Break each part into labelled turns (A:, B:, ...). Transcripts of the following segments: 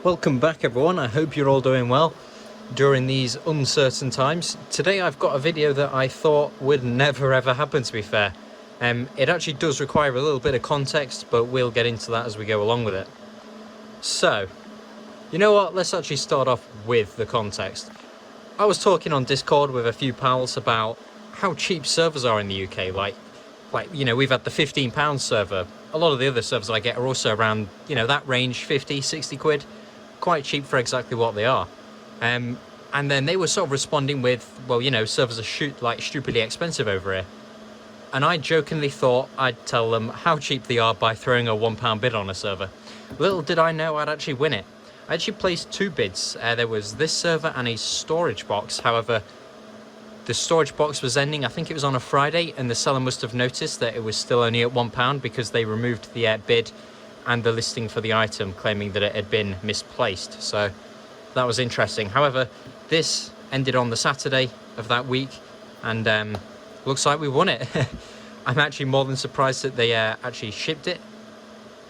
A: Welcome back everyone, I hope you're all doing well during these uncertain times. Today I've got a video that I thought would never ever happen, to be fair. It actually does require a little bit of context, but we'll get into that as we go along with it. So, you know what, let's actually start off with the context. I was talking on Discord with a few pals about how cheap servers are in the UK. Like you know, we've had the £15 server. A lot of the other servers I get are also around, you know, that range, 50, 60 quid. Quite cheap for exactly what they are. And then they were sort of responding with, well, you know, servers are stupidly expensive over here. And I jokingly thought I'd tell them how cheap they are by throwing a £1 bid on a server. Little did I know I'd actually win it. I actually placed two bids. There was this server and a storage box. However, the storage box was ending, I think it was on a Friday, and the seller must have noticed that it was still only at £1 because they removed the bid and the listing for the item, claiming that it had been misplaced. So that was interesting. However, this ended on the Saturday of that week, and looks like we won it. I'm actually more than surprised that they actually shipped it.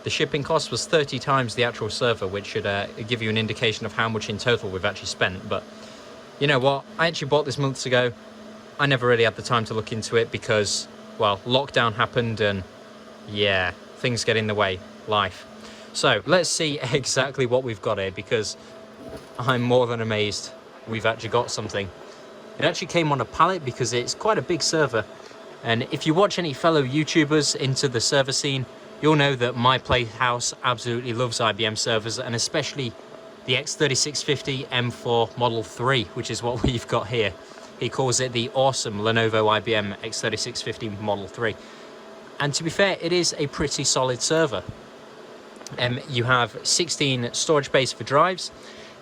A: The shipping cost was 30 times the actual server, which should give you an indication of how much in total we've actually spent. But you know what? I actually bought this months ago. I never really had the time to look into it because, well, lockdown happened and yeah, things get in the way. Life. So let's see exactly what we've got here, because I'm more than amazed we've actually got something. It actually came on a pallet because it's quite a big server, and if you watch any fellow YouTubers into the server scene, you'll know that my playhouse absolutely loves IBM servers, and especially the X3650 M4 Model 3, which is what we've got here. He calls it the awesome Lenovo IBM X3650 Model 3. And to be fair, it is a pretty solid server. You have 16 storage bays for drives.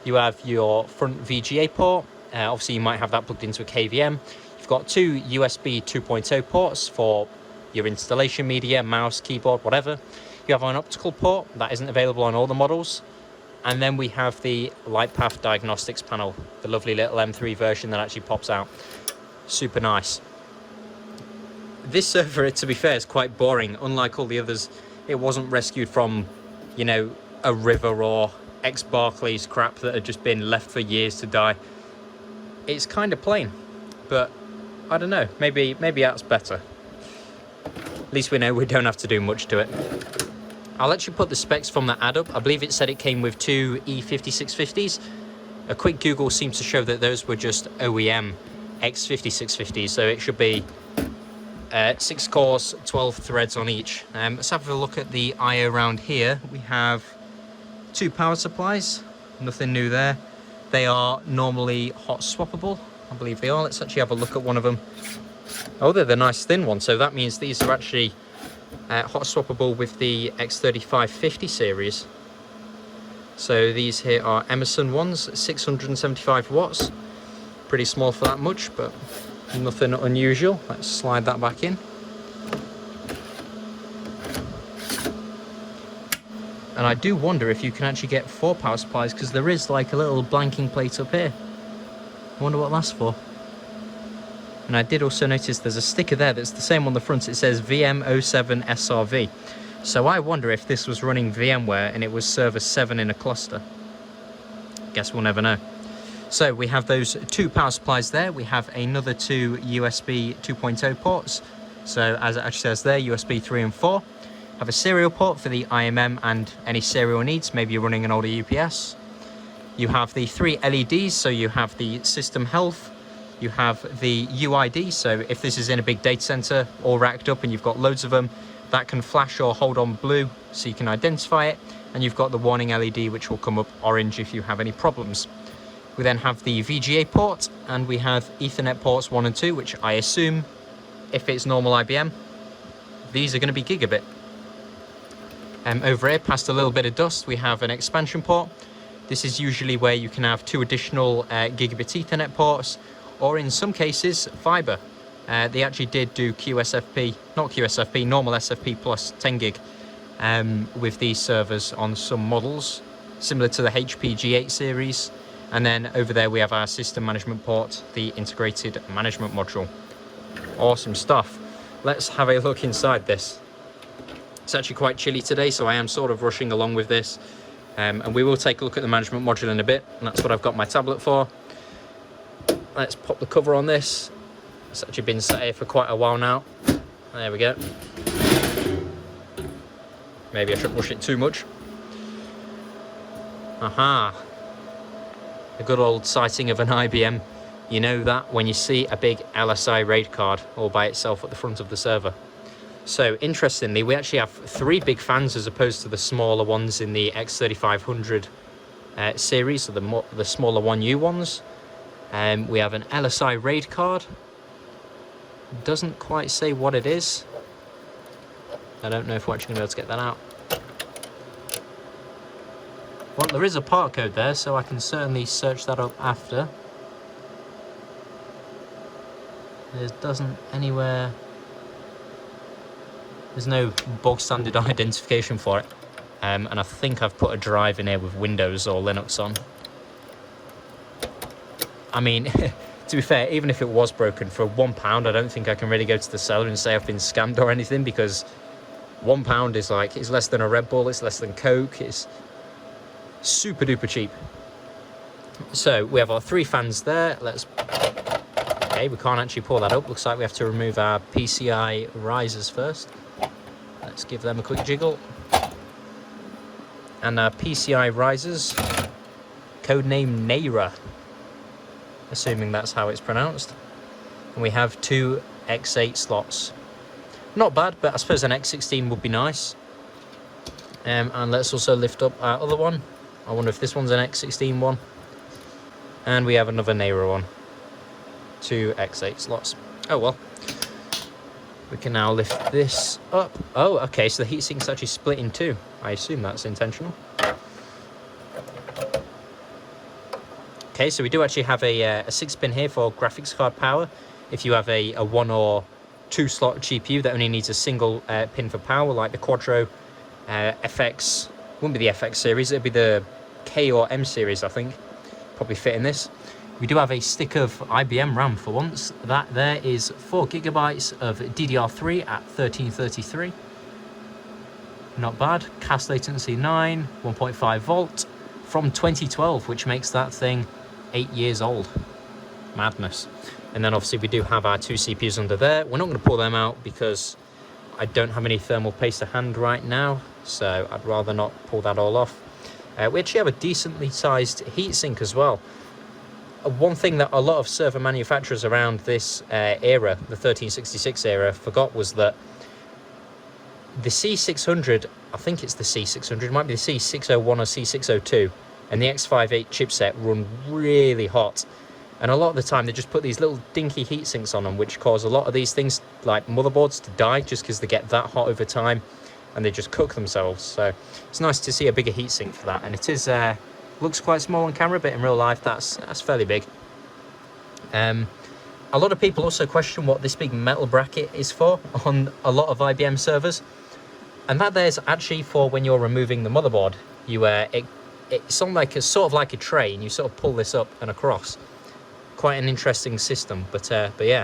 A: You have your front VGA port. Obviously, you might have that plugged into a KVM. You've got two USB 2.0 ports for your installation media, mouse, keyboard, whatever. You have an optical port that isn't available on all the models. And then we have the LightPath Diagnostics panel, the lovely little M3 version that actually pops out. Super nice. This server, to be fair, is quite boring. Unlike all the others, it wasn't rescued from, you know, a river or ex-Barclays crap that had just been left for years to die. It's kind of plain, but I don't know, maybe that's better. At least we know we don't have to do much to it. I'll actually put the specs from the ad up. I believe it said it came with two E5650s. A quick Google seems to show that those were just OEM X5650s, so it should be 6 cores, 12 threads on each. Let's have a look at the I/O around here. We have two power supplies, nothing new there. They are normally hot swappable, I believe they are. Let's actually have a look at one of them. Oh, they're the nice thin one, so that means these are actually hot swappable with the X3550 series. So these here are Emerson ones, 675 watts. Pretty small for that much, but nothing unusual. Let's slide that back in. And I do wonder if you can actually get 4 power supplies, because there is like a little blanking plate up here. I wonder what that's for. And I did also notice there's a sticker there that's the same on the front. It says VM07 SRV. So I wonder if this was running VMware and it was server 7 in a cluster. Guess we'll never know. So we have those two power supplies there. We have another two USB 2.0 ports. So as it actually says there, USB 3 and 4. Have a serial port for the IMM and any serial needs. Maybe you're running an older UPS. You have the 3 LEDs, so you have the system health. You have the UID, so if this is in a big data center all racked up and you've got loads of them, that can flash or hold on blue so you can identify it. And you've got the warning LED, which will come up orange if you have any problems. We then have the VGA port, and we have Ethernet ports 1 and 2, which I assume, if it's normal IBM, these are going to be gigabit. Over here, past a little bit of dust, we have an expansion port. This is usually where you can have 2 additional gigabit Ethernet ports, or in some cases, fiber. They actually did do QSFP, not QSFP, normal SFP plus 10 gig with these servers on some models, similar to the HP G8 series. And then over there we have our system management port, the integrated management module. Awesome stuff. Let's have a look inside this. It's actually quite chilly today, so I am sort of rushing along with this. And we will take a look at the management module in a bit, and that's what I've got my tablet for. Let's pop the cover on this. It's actually been sat here for quite a while now. There we go. Maybe I shouldn't rush it too much. Aha. A good old sighting of an IBM. You know that when you see a big LSI RAID card all by itself at the front of the server. So interestingly, we actually have 3 big fans as opposed to the smaller ones in the X3500 series, so the smaller 1U ones. We have an LSI RAID card. Doesn't quite say what it is. I don't know if we're actually going to be able to get that out. Well, there is a part code there, so I can certainly search that up after. There doesn't anywhere... There's no bog standard identification for it. And I think I've put a drive in here with Windows or Linux on. I mean, to be fair, even if it was broken for £1, I don't think I can really go to the seller and say I've been scammed or anything, because £1 is like, it's less than a Red Bull, it's less than Coke, it's super duper cheap. So we have our 3 fans there. Okay, we can't actually pull that up. Looks like we have to remove our PCI risers first. Let's give them a quick jiggle. And our PCI risers, codename Naira, assuming that's how it's pronounced. And we have 2 X8 slots. Not bad, but I suppose an X16 would be nice. And let's also lift up our other one. I wonder if this one's an X16 one. And we have another Naira one. 2 X8 slots. Oh well. We can now lift this up. Oh, okay, so the heatsink's actually split in 2. I assume that's intentional. Okay, so we do actually have a 6-pin here for graphics card power. If you have a 1 or 2 slot GPU that only needs a single pin for power, like the Quadro FX, wouldn't be the FX series, it'd be the K or M series, I think. Probably fit in this. We do have a stick of IBM RAM for once. That there is 4 GB of DDR3 at 1333. Not bad. Cast latency 9, 1.5 volt from 2012, which makes that thing 8 years old. Madness. And then obviously we do have our 2 CPUs under there. We're not going to pull them out because I don't have any thermal paste to hand right now, so I'd rather not pull that all off. We actually have a decently sized heatsink as well. One thing that a lot of server manufacturers around this era, the 1366 era, forgot was that the C600, I think it's the C600, it might be the C601 or C602, and the X58 chipset run really hot. And a lot of the time they just put these little dinky heat sinks on them, which cause a lot of these things, like motherboards, to die just because they get that hot over time and they just cook themselves. So it's nice to see a bigger heat sink for that. And it is... looks quite small on camera, but in real life that's fairly big. A lot of people also question what this big metal bracket is for on a lot of IBM servers, and that there's actually for when you're removing the motherboard. It's on like sort of like a tray, and you sort of pull this up and across. Quite an interesting system, but yeah.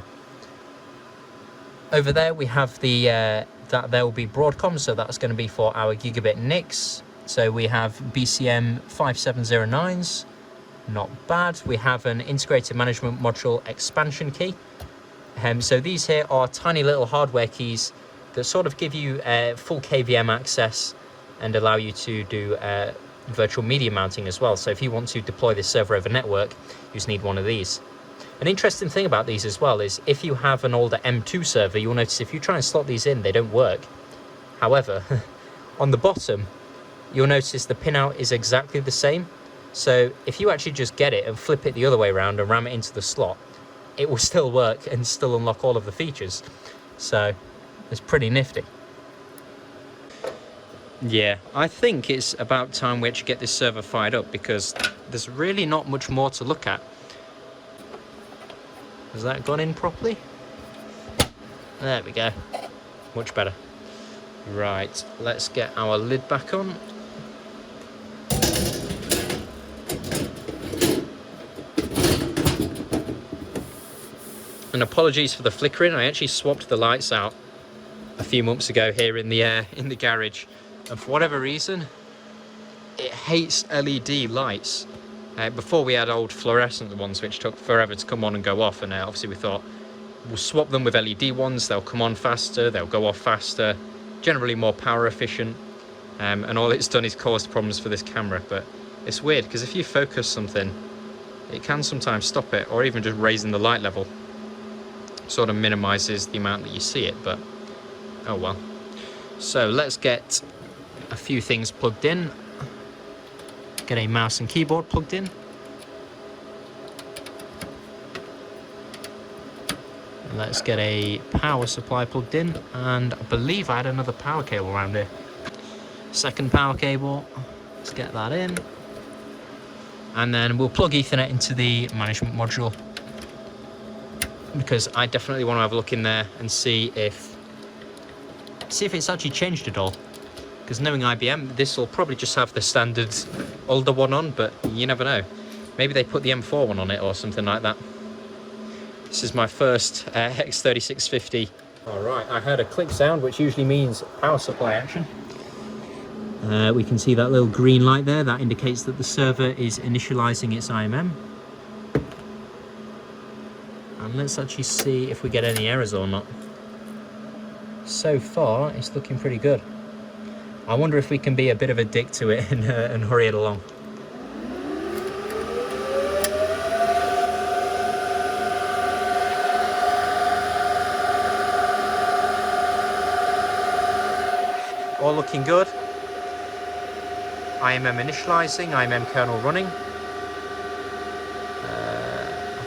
A: Over there we have the that there will be Broadcom, so that's going to be for our gigabit NICs. So we have BCM 5709s, not bad. We have an integrated management module expansion key. So these here are tiny little hardware keys that sort of give you full KVM access and allow you to do virtual media mounting as well. So if you want to deploy this server over network, you just need one of these. An interesting thing about these as well is if you have an older M2 server, you'll notice if you try and slot these in, they don't work. However, on the bottom, you'll notice the pinout is exactly the same. So if you actually just get it and flip it the other way around and ram it into the slot, it will still work and still unlock all of the features. So it's pretty nifty. Yeah, I think it's about time we actually get this server fired up, because there's really not much more to look at. Has that gone in properly? There we go. Much better. Right, let's get our lid back on. And apologies for the flickering. I actually swapped the lights out a few months ago here in the garage, and for whatever reason it hates LED lights. Before we had old fluorescent ones which took forever to come on and go off, and obviously we thought we'll swap them with LED ones. They'll come on faster, they'll go off faster, generally more power efficient, and all it's done is caused problems for this camera. But it's weird because if you focus something, it can sometimes stop it, or even just raising the light level sort of minimizes the amount that you see it. But oh well. So let's get a few things plugged in. Get a mouse and keyboard plugged in. Let's get a power supply plugged in, and I believe I had another power cable around here. Second power cable, let's get that in. And then we'll plug Ethernet into the management module, because I definitely want to have a look in there and see if it's actually changed at all. Because knowing IBM, this will probably just have the standard older one on, but you never know. Maybe they put the M4 one on it or something like that. This is my first X3650. Alright, I heard a click sound, which usually means power supply action. We can see that little green light there. That indicates that the server is initializing its IMM. And let's actually see if we get any errors or not. So far, it's looking pretty good. I wonder if we can be a bit of a dick to it and hurry it along. All looking good. IMM initializing, IMM kernel running.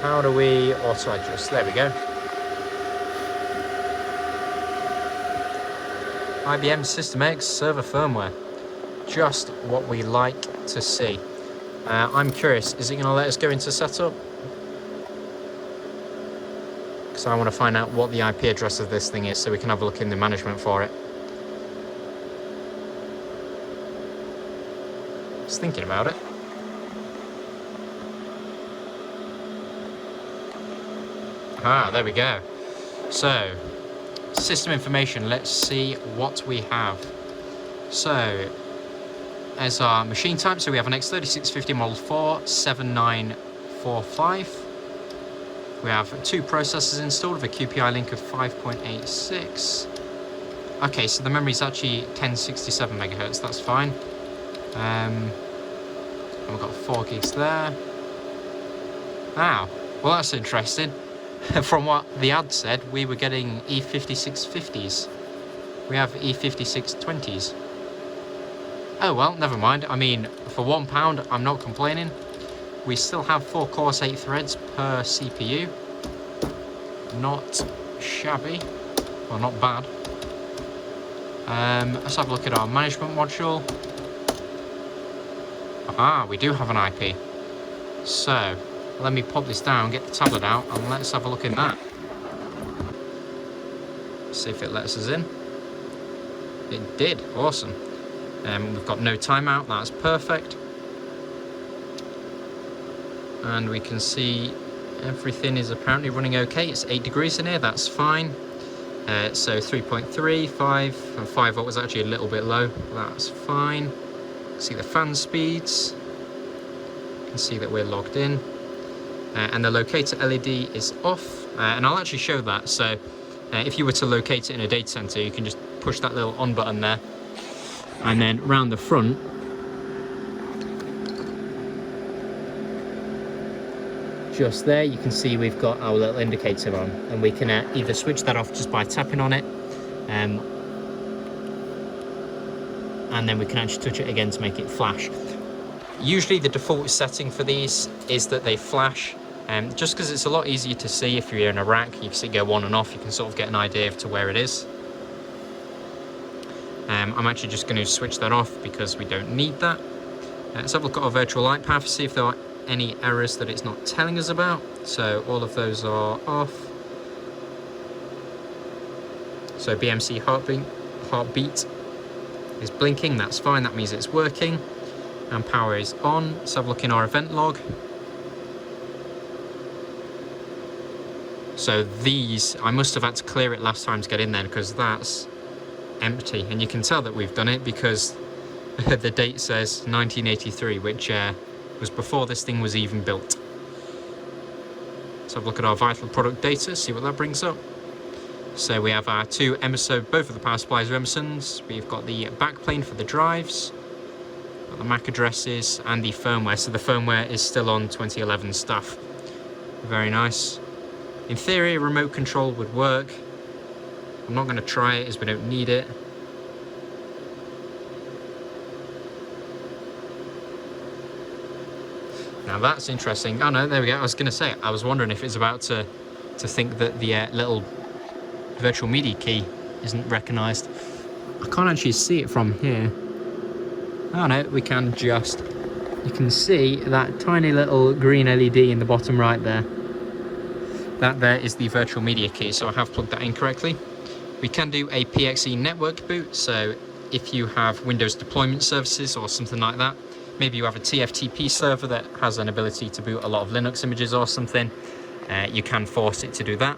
A: How do we auto adjust? There we go. IBM System X server firmware. Just what we like to see. I'm curious, is it going to let us go into setup? Because I want to find out what the IP address of this thing is so we can have a look in the management for it. Just thinking about it. Ah, there we go. So, system information, let's see what we have. So, as our machine type, so we have an X3650 Model 4 7945. We have 2 processors installed with a QPI link of 5.86. Okay, so the memory is actually 1067 megahertz, that's fine. And we've got 4 gigs there. Wow, well that's interesting. From what the ad said, we were getting E5650s. We have E5620s. Oh well, never mind. I mean, for £1, I'm not complaining. We still have 4 cores, 8 threads per CPU. Not shabby, well, not bad. Let's have a look at our management module. Ah, we do have an IP. So, let me pop this down, get the tablet out, and let's have a look in that. See if it lets us in. It did, awesome. We've got no timeout, that's perfect. And we can see everything is apparently running okay. It's 8 degrees in here, that's fine. So 3.3, 5, and 5 volt was actually a little bit low, that's fine. See the fan speeds. You can see that we're logged in. And the locator LED is off, and I'll actually show that. So if you were to locate it in a data center, you can just push that little on button there, and then round the front just there you can see we've got our little indicator on, and we can either switch that off just by tapping on it, and then we can actually touch it again to make it flash. Usually the default setting for these is that they flash, just because it's a lot easier to see if you're in a rack. You can see it go on and off, you can sort of get an idea of to where it is. I'm actually just going to switch that off because we don't need that. Let's have a look at our virtual light path, see if there are any errors that it's not telling us about. So all of those are off. So BMC heartbeat is blinking, that's fine, that means it's working. And power is on. Let's have a look in our event log. So these, I must have had to clear it last time to get in there because that's empty. And you can tell that we've done it because the date says 1983, which was before this thing was even built. Let's have a look at our vital product data, see what that brings up. So we have our two Emerson, both of the power supplies are Emerson's. We've got the backplane for the drives, got the MAC addresses, and the firmware. So the firmware is still on 2011 stuff. Very nice. In theory, a remote control would work. I'm not going to try it as we don't need it. Now that's interesting. Oh no, there we go. I was going to say, I was wondering if it's about to think that the little virtual media key isn't recognised. I can't actually see it from here. Oh no, we can just. You can see that tiny little green LED in the bottom right there. That there is the virtual media key, so I have plugged that in correctly. We can do a Pxe Network Boot, so if you have Windows deployment services or something like that, maybe you have a TFTP server that has an ability to boot a lot of Linux images or something, you can force it to do that.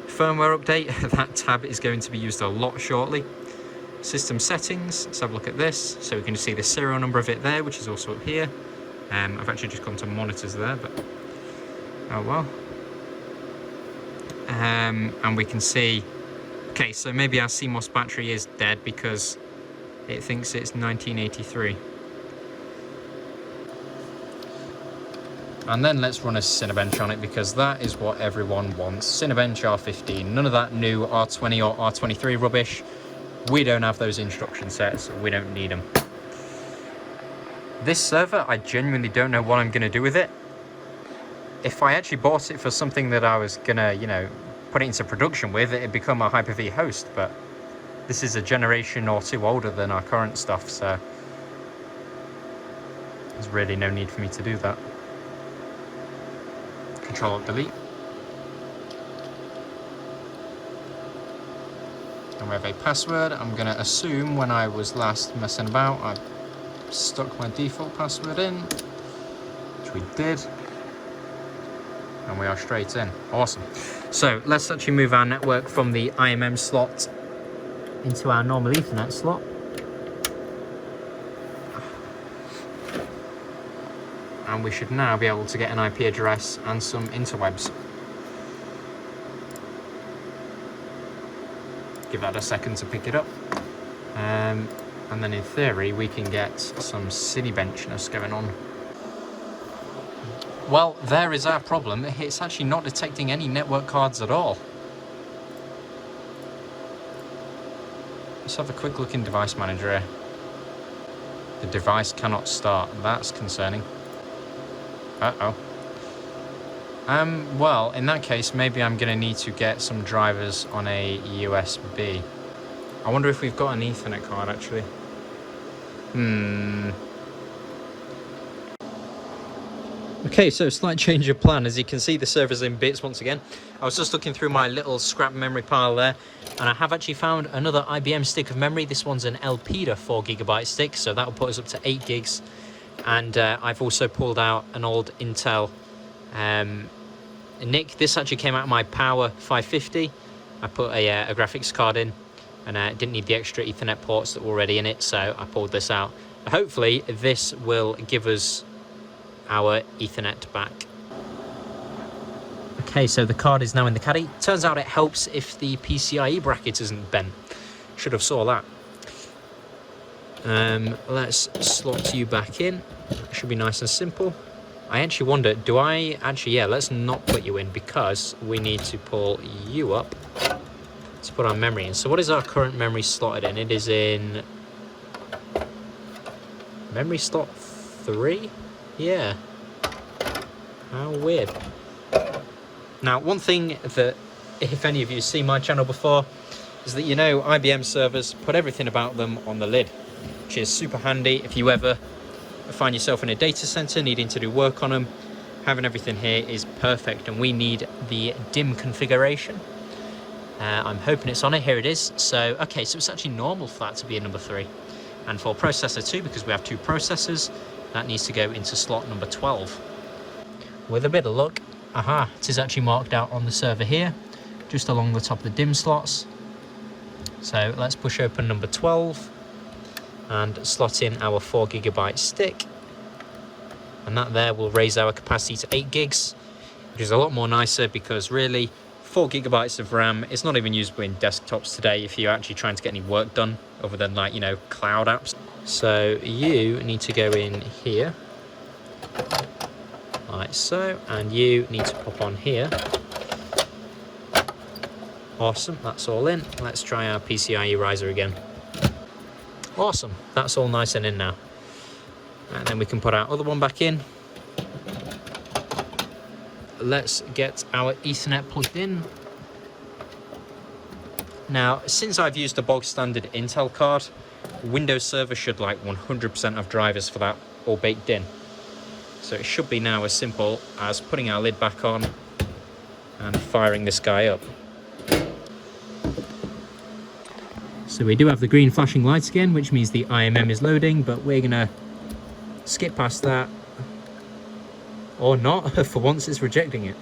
A: Firmware update, that tab is going to be used a lot shortly. System settings, let's have a look at this. So we can see the serial number of it there, which is also up here. I've actually just gone to monitors there, but oh well. And we can see, okay, so maybe our CMOS battery is dead because it thinks it's 1983. And then let's run a Cinebench on it, because that is what everyone wants. Cinebench R15, none of that new R20 or R23 rubbish. We don't have those instruction sets, we don't need them. This server, I genuinely don't know what I'm going to do with it. If I actually bought it for something that I was going to, you know, put it into production with, it'd become a Hyper-V host, but this is a generation or two older than our current stuff, so there's really no need for me to do that. Control-Delete. And we have a password. I'm going to assume when I was last messing about, I stuck my default password in, which we did. And we are straight in. Awesome. So let's actually move our network from the IMM slot into our normal Ethernet slot. And we should now be able to get an IP address and some interwebs. Give that a second to pick it up. And then in theory, we can get some Cinebenchness going on. Well, there is our problem. It's actually not detecting any network cards at all. Let's have a quick look in Device Manager here. The device cannot start. That's concerning. Uh-oh. Well, in that case, maybe I'm going to need to get some drivers on a USB. I wonder if we've got an Ethernet card, actually. Okay, so slight change of plan. As you can see, the server's in bits once again. I was just looking through my little scrap memory pile there, and I have actually found another IBM stick of memory. This one's an Elpida 4GB stick, so that'll put us up to 8 gigs. And I've also pulled out an old Intel NIC. This actually came out of my Power 550. I put a graphics card in, and didn't need the extra Ethernet ports that were already in it, so I pulled this out. Hopefully this will give us our Ethernet back. Okay, so the card is now in the caddy. Turns out it helps if the PCIe bracket isn't bent. Should have saw that. Let's slot you back in. Should be nice and simple. I actually wonder, do I actually, yeah, let's not put you in, because we need to pull you up to put our memory in. So what is our current memory slotted in? It is in memory slot 3? Yeah. How weird. Now, one thing that, if any of you see my channel before, is that, you know, IBM servers put everything about them on the lid, which is super handy if you ever find yourself in a data center needing to do work on them. Having everything here is perfect, and we need the DIMM configuration. I'm hoping it's on it. Here it is. So, okay, so it's actually normal for that to be a number 3. And for processor 2, because we have 2 processors, that needs to go into slot number 12. With a bit of luck, aha, it is actually marked out on the server here, just along the top of the DIMM slots. So let's push open number 12. and slot in our 4GB stick, and that there will raise our capacity to 8 gigs, which is a lot more nicer because really 4GB of RAM is not even usable in desktops today if you're actually trying to get any work done other than, like, you know, cloud apps. So you need to go in here like so, and you need to pop on here. Awesome, that's all in. Let's try our PCIe riser again. Awesome, that's all nice and in now. And then we can put our other one back in. Let's get our Ethernet plugged in. Now, since I've used a bog standard Intel card, Windows Server should like 100% of drivers for that all baked in. So it should be now as simple as putting our lid back on and firing this guy up. So we do have the green flashing lights again, which means the IMM is loading, but we're gonna skip past that. Or not, for once it's rejecting it.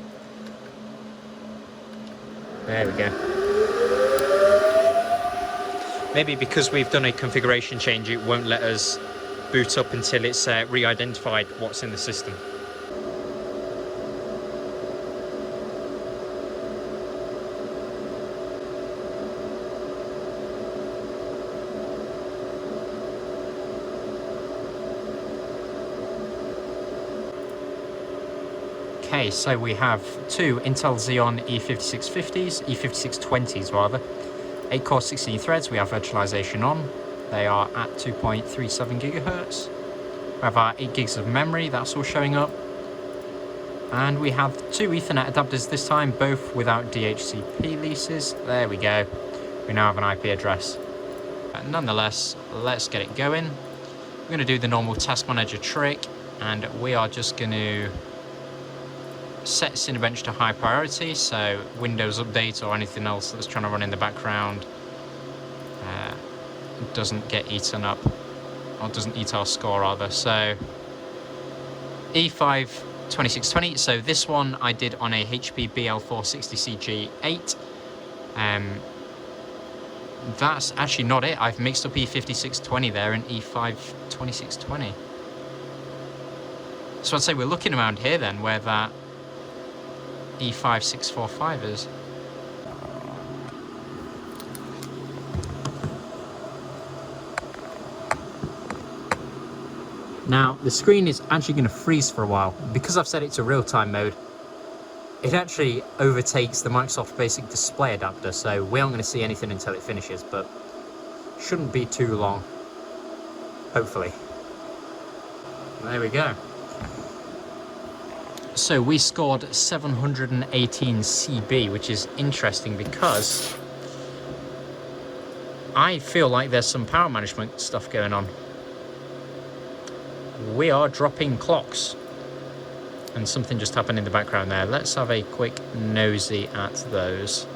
A: There we go. Maybe because we've done a configuration change, it won't let us boot up until it's re-identified what's in the system. Okay, so we have two Intel Xeon E5650s, E5620s rather, 8-core 16 threads. We have virtualization on. They are at 2.37 gigahertz. We have our 8 gigs of memory, that's all showing up. And we have two Ethernet adapters this time, both without DHCP leases. There we go. We now have an IP address. Nonetheless, let's get it going. We're going to do the normal task manager trick, and we are just going to set Cinebench to high priority, so Windows Update or anything else that's trying to run in the background doesn't get eaten up, or doesn't eat our score rather. So E5 2620, so this one I did on a HP BL460CG8. That's actually not it. I've mixed up E5620 there and E5 2620. So I'd say we're looking around here then, where that E5645 is. Now, the screen is actually going to freeze for a while. Because I've set it to real-time mode, it actually overtakes the Microsoft Basic Display adapter, so we aren't going to see anything until it finishes, but shouldn't be too long, hopefully. There we go. So we scored 718 CB, which is interesting because I feel like there's some power management stuff going on. We are dropping clocks, and something just happened in the background there. Let's have a quick nosy at those.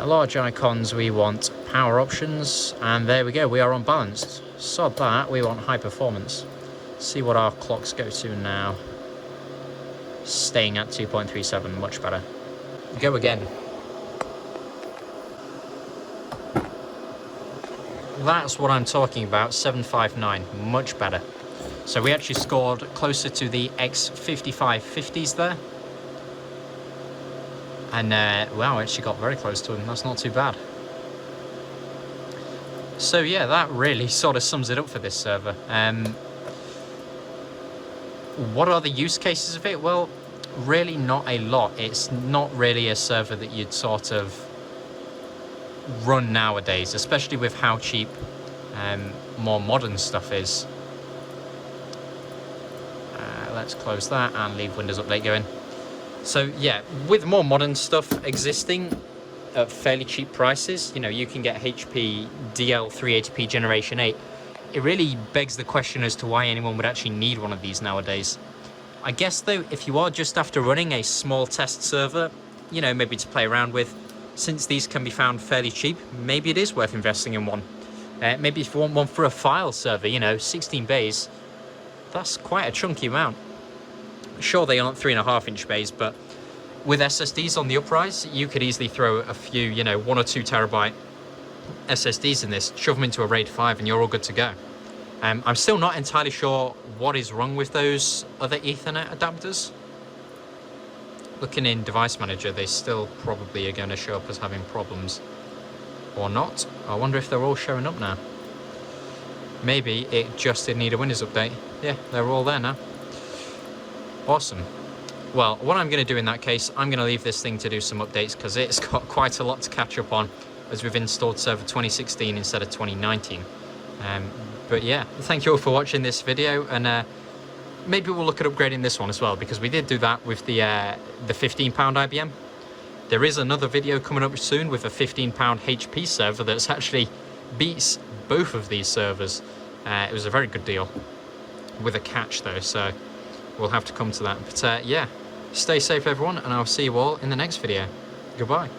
A: Large icons, we want power options, and there we go, we are unbalanced. Sod that, we want high performance. See what our clocks go to now. Staying at 2.37, much better. Go again. That's what I'm talking about, 759, much better. So we actually scored closer to the X5550s there. And wow, I actually got very close to them, that's not too bad. So yeah, that really sort of sums it up for this server. What are the use cases of it? Well, really not a lot. It's not really a server that you'd sort of run nowadays, especially with how cheap more modern stuff is. Let's close that and leave Windows Update going. So yeah, with more modern stuff existing at fairly cheap prices, you know, you can get HP DL380p Generation 8. It really begs the question as to why anyone would actually need one of these nowadays. I guess though, if you are just after running a small test server, you know, maybe to play around with, since these can be found fairly cheap, maybe it is worth investing in one. Maybe if you want one for a file server, you know, 16 bays, that's quite a chunky amount. Sure, they aren't 3.5-inch bays, but with SSDs on the uprise, you could easily throw a few, you know, 1 or 2 terabyte SSDs in this, shove them into a RAID 5 and you're all good to go. I'm still not entirely sure what is wrong with those other Ethernet adapters. Looking in Device Manager, they still probably are going to show up as having problems. Or not. I wonder if they're all showing up now. Maybe it just did need a Windows update. Yeah, they're all there now. Awesome. Well, what I'm going to do in that case, I'm going to leave this thing to do some updates because it's got quite a lot to catch up on as we've installed server 2016 instead of 2019. But yeah, thank you all for watching this video, and maybe we'll look at upgrading this one as well, because we did do that with the £15 IBM. There is another video coming up soon with a £15 HP server that's actually beats both of these servers. It was a very good deal, with a catch though, so we'll have to come to that. But yeah, stay safe everyone, and I'll see you all in the next video. Goodbye.